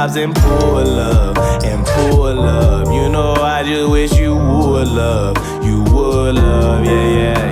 And poor love, and poor love. You know, I just wish you would love. You would love, yeah.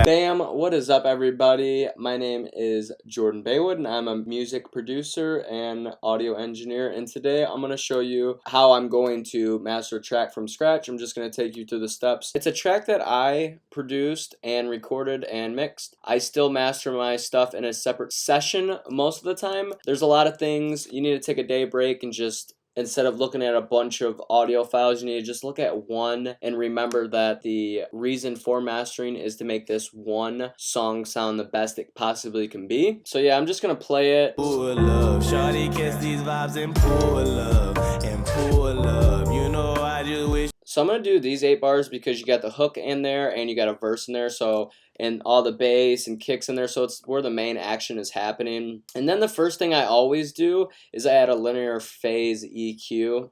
Bam, what is up, everybody? My name is Jordan Baywood, and I'm a music producer and audio engineer. And today I'm going to show you how I'm going to master a track from scratch. I'm just going to take you through the steps. It's a track that I produced and recorded and mixed. I still master my stuff in a separate session most of the time. There's a lot of things you need to take a day break and just, instead of looking at a bunch of audio files, you need to just look at one and remember that the reason for mastering is to make this one song sound the best it possibly can be. So yeah, I'm just gonna play it. Poor love, shawty catch these vibes and poor love, and poor love. You know, I just wish. So I'm gonna do these 8 bars because you got the hook in there and you got a verse in there, so, and all the bass and kicks in there, so it's where the main action is happening. And then the first thing I always do is I add a linear phase EQ.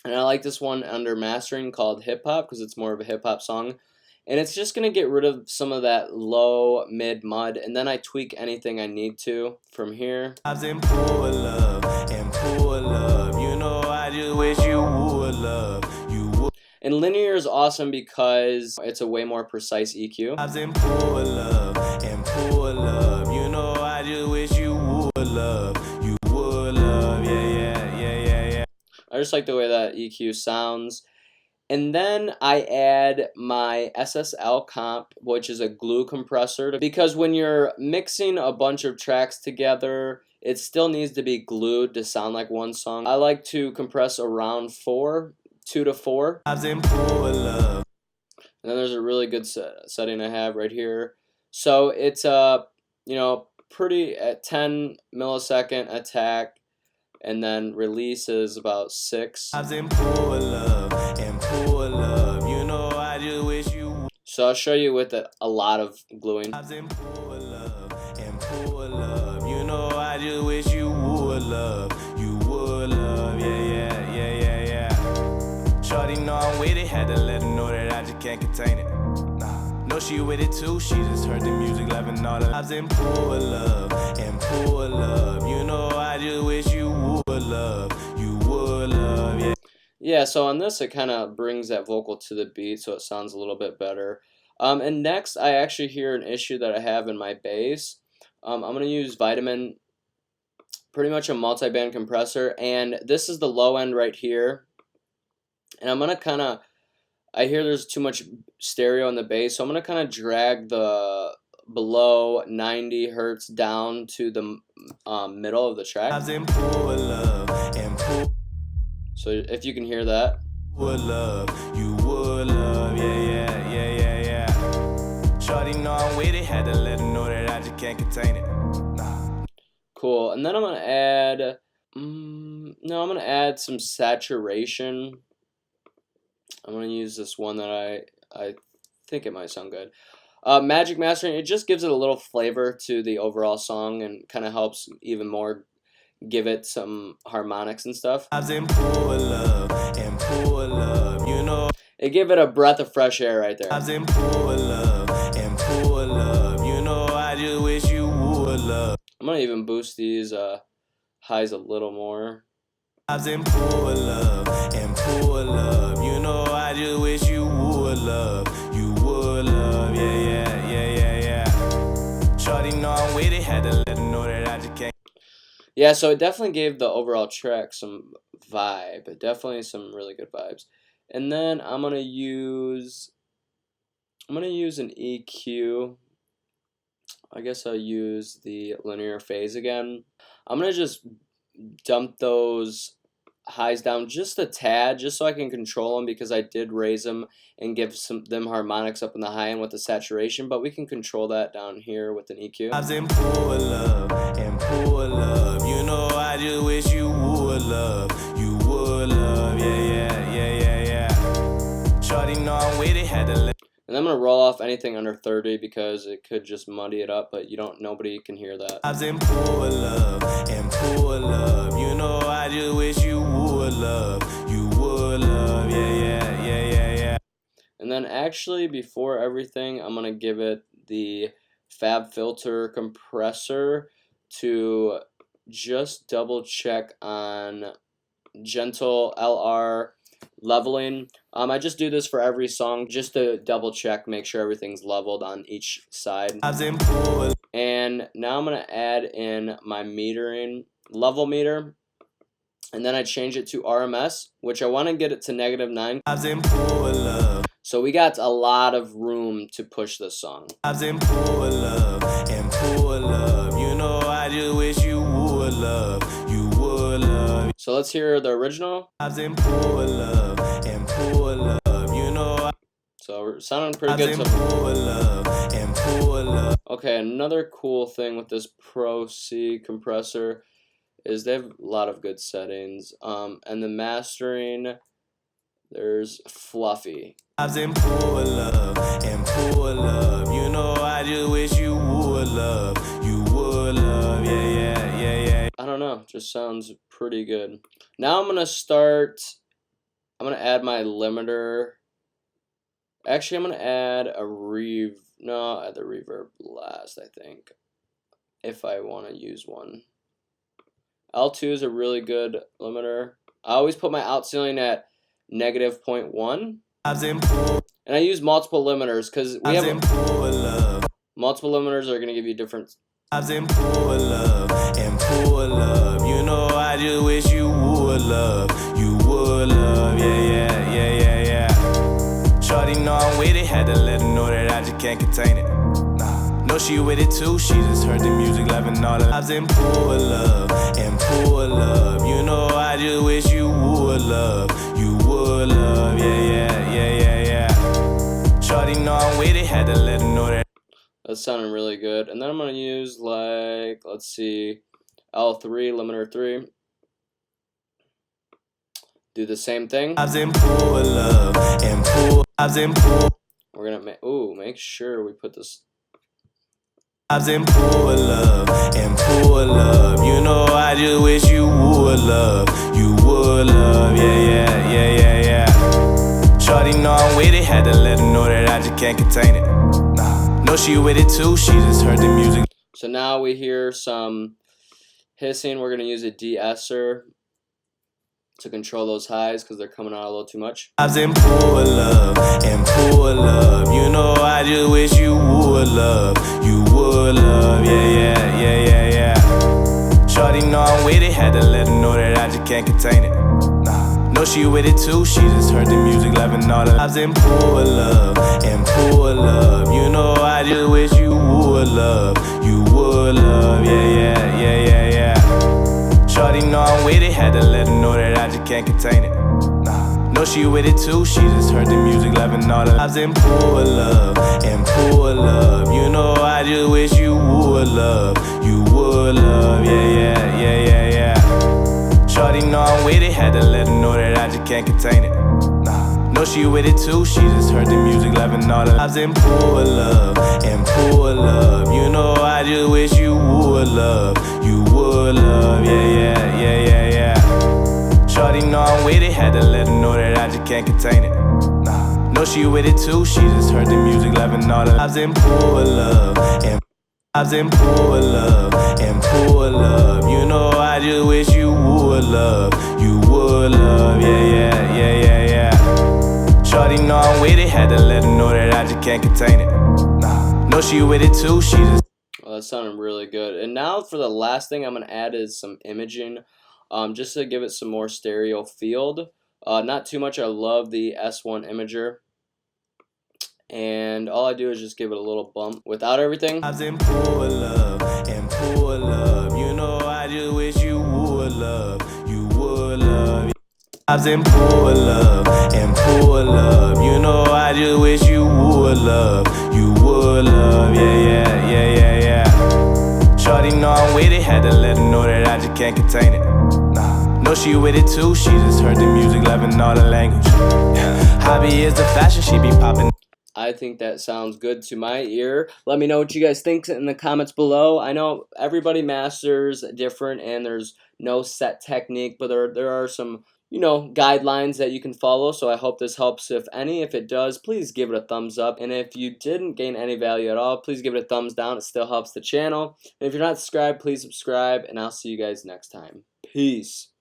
And I like this one under mastering called hip hop because it's more of a hip hop song. And it's just going to get rid of some of that low, mid, mud, and then I tweak anything I need to from here. And poor love, and poor love. You know, I just wish you would love. And linear is awesome because it's a way more precise EQ. And poor love, and poor love. You know, I just wish you would love. You would love, yeah. I just like the way that EQ sounds. And then I add my SSL comp, which is a glue compressor, because when you're mixing a bunch of tracks together, it still needs to be glued to sound like one song. I like to compress around 2 to 4. And poor love. And then there's a really good setting I have right here. So it's pretty at 10 millisecond attack, and then release is about 6. And poor love, and poor love. You know, I just wish you. So I'll show you with a lot of gluing. And poor love, and poor love. You know, I just wish you would love. You would love, yeah. Shorty know I'm with it, had to let her know that I just can't contain it. Nah, know she with it too, she just heard the music, loving all the lives. And poor love, and poor love. You know, I just wish you would love. You would love, yeah. Yeah, so on this, it kind of brings that vocal to the beat, so it sounds a little bit better. And next, I actually hear an issue that I have in my bass. I'm going to use Vitamin, pretty much a multi-band compressor, and this is the low end right here. And I'm going to I hear there's too much stereo in the bass, so I'm going to kind of drag the below 90 hertz down to the middle of the track. And poor love, and poor. So if you can hear that. Would love, you would love, yeah. Shorty know I'm with it, had to let her know that I just can't contain it. Nah. Cool, and then I'm gonna add, I'm gonna add some saturation. I'm gonna use this one that I think it might sound good. Magic mastering, it just gives it a little flavor to the overall song and kind of helps even more give it some harmonics and stuff. And poor love, and poor love. You know, it gave it a breath of fresh air right there. And poor love, and poor love. You know, I just wish you would love. I'm gonna even boost these highs a little more. And poor love, and poor love. You know, I just wish you would love. You would love, yeah. Shorty know I'm with it, had to let her know that I just can't. Yeah, so it definitely gave the overall track some vibe. Definitely some really good vibes. And then I'm gonna use an EQ. I guess I'll use the linear phase again. I'm gonna just dump those highs down just a tad, just so I can control them, because I did raise them and give them harmonics up in the high end with the saturation, but we can control that down here with an EQ. And poor love, and poor love. You know, I just wish you would love. You would love, yeah. Shorty know I'm with it, had to let. And I'm gonna roll off anything under 30 because it could just muddy it up, but nobody can hear that. And poor love, and poor love. You know, I just wish you would love. You would love, yeah. And then actually, before everything, I'm gonna give it the Fab Filter compressor to just double check on gentle LR leveling. I just do this for every song just to double check, make sure everything's leveled on each side. And now I'm going to add in my metering, level meter, and then I change it to RMS, which I want to get it to -9. So we got a lot of room to push this song. You know, I just wish you would love. You would love. So let's hear the original. You know. So we're sounding pretty good. Okay, another cool thing with this Pro C compressor is they have a lot of good settings. And the mastering, there's Fluffy. You know, I just wish you would love. You would love. Yeah. I don't know, just sounds pretty good. Now I'm gonna add my limiter. Actually, I'm gonna add a add the reverb last, I think, if I want to use one. L2 is a really good limiter. I always put my out ceiling at -0.1. And I use multiple limiters because we have multiple limiters are gonna give you different. You know, I just wish you would love. You would love. Yeah. Shorty know I'm with it, had to let her know that I just can't contain it. Know she with it too, she just heard the music, loving all the lives and poor love. You know, I just wish you would love. You would love. Yeah. Shorty know I'm with it, had to let her know that. That's sounding really good. And then I'm gonna use, like, let's see, L3, limiter 3. Do the same thing. We're gonna make sure we put this. You know, I just wish you would love. You would love. Yeah. Shorty know I'm with it, had to let her know that I just can't contain it. Know she with it too, she just heard the music. So now we hear some hissing. We're gonna use a de-esser to control those highs because they're coming out a little too much. You know, I just wish you would love. You would love. Yeah. Shorty know I'm with it, had to let her know that I just can't contain it. Know she with it too, she just heard the music, loving all the lives and poor love. You know, I just wish you would love. You would love. Yeah. Shorty know I'm with it, had to let her know that I just can't contain it. Know she with it too, she just heard the music, loving all the lives and poor love. You know, I just wish you would love. You would love. Yeah. Shorty know I'm with it, had to let her know that I just can't contain it. Know she with it too, she just heard the music, loving all the lives and poor love. You know, I just wish you would love. You would love. Yeah. Shorty know I'm with it, had to let her know that I just can't contain it. Know she with it too, she just heard the music, loving all the lives and poor love. You know, I just wish you would love. You would love. Yeah. Shorty know I'm with it, had to let her know that I just can't contain it. Know she with it too, she just. Well, that sounded really good. And now for the last thing I'm gonna add is some imaging, just to give it some more stereo field. Not too much. I love the S1 imager. And all I do is just give it a little bump without everything. You know, I just wish you would love. You would love. You know, I just wish you would love. You would love. Yeah. Shorty know I'm with it, had to let her know that I just can't contain it. Know she with it too, she just heard the music, loving all the language. Hobby is the fashion, she be popping. I think that sounds good to my ear. Let me know what you guys think in the comments below. I know everybody masters different and there's no set technique, but there are some guidelines that you can follow. So I hope this helps, if any. If it does, please give it a thumbs up. And if you didn't gain any value at all, please give it a thumbs down. It still helps the channel. And if you're not subscribed, please subscribe. And I'll see you guys next time. Peace.